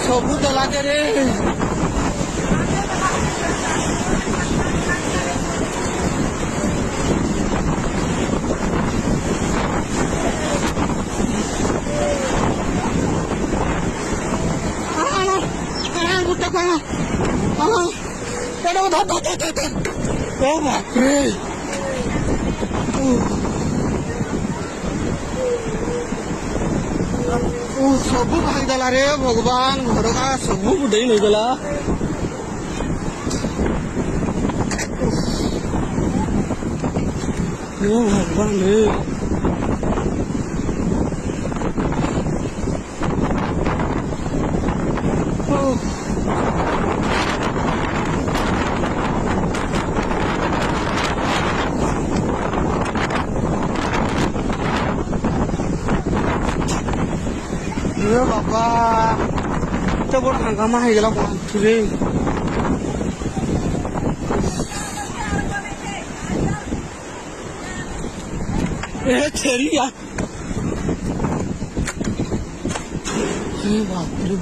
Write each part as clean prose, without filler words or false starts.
ସବୁ ତ ଲାଗେ ରେ ସବୁ ଭାଙ୍ଗିଦେଲା ରେ ଭଗବାନ ଘରକା ସବୁ ବୁଡେଇ ନେଇଗଲା ଭଗବାନ ରେ बाबा तो बड़ हंगामा ହେଇଗଲା ବାପରେ ए छेरिया ए बापरे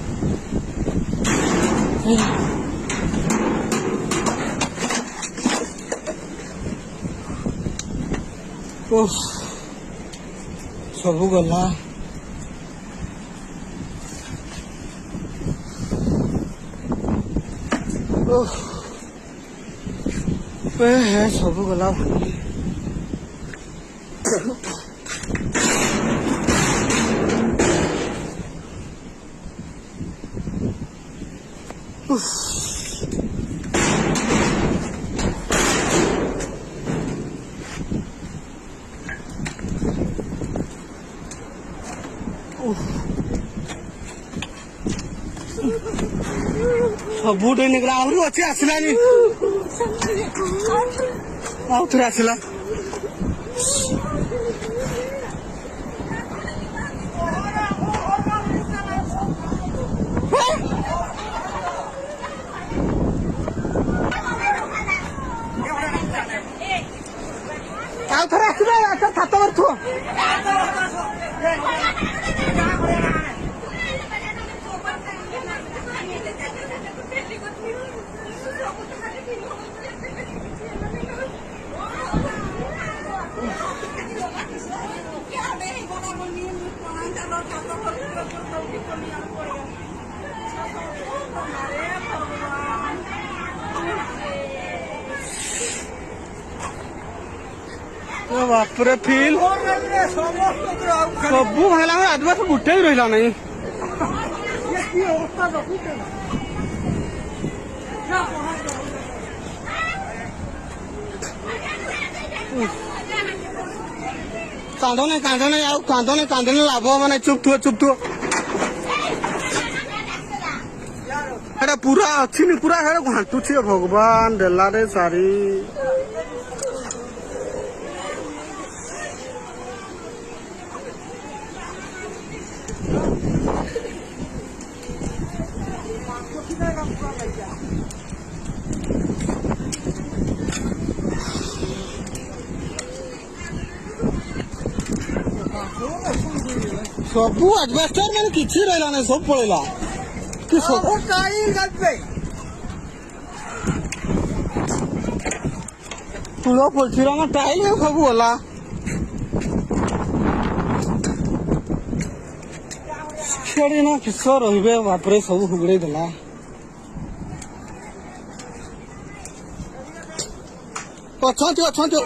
ओ सब गला है सब गला भांगी सब निकला अच्छे आसलानी आउ थे आसला ବାପରେ ଫିଲ୍ ସବୁ ଭାଇଲା ଆଦିବାସୀ ଗୋଟେ ବି ରହିଲା ନାହିଁ। କାନ୍ଦ ନାହିଁ ଆଉ କାନ୍ଦ ଲାଭ ମାନେ ଚୁପ୍ ଥୁଅ ଏଟା ପୁରା ଅଛି ନି ପୁରା ହେଟା ଘାଣ୍ଟୁଛି ଭଗବାନ ଦେଲାରେ ସାରି ସବୁ ଆଜବେଷ୍ଟର ମାନେ କିଛି ରହିଲା ନାହିଁ ସବୁ ପଳେଇଲା କି ସବୁ ତୁଳ ପଡିଛି ଆମ ଟାଇଲ ସବୁ ଗଲା ସେଠି ନା କିସ ରହିବେ ବାପରେ ସବୁ ହୁଗୁଡେଇ ଦେଲା ଅଛନ୍ତି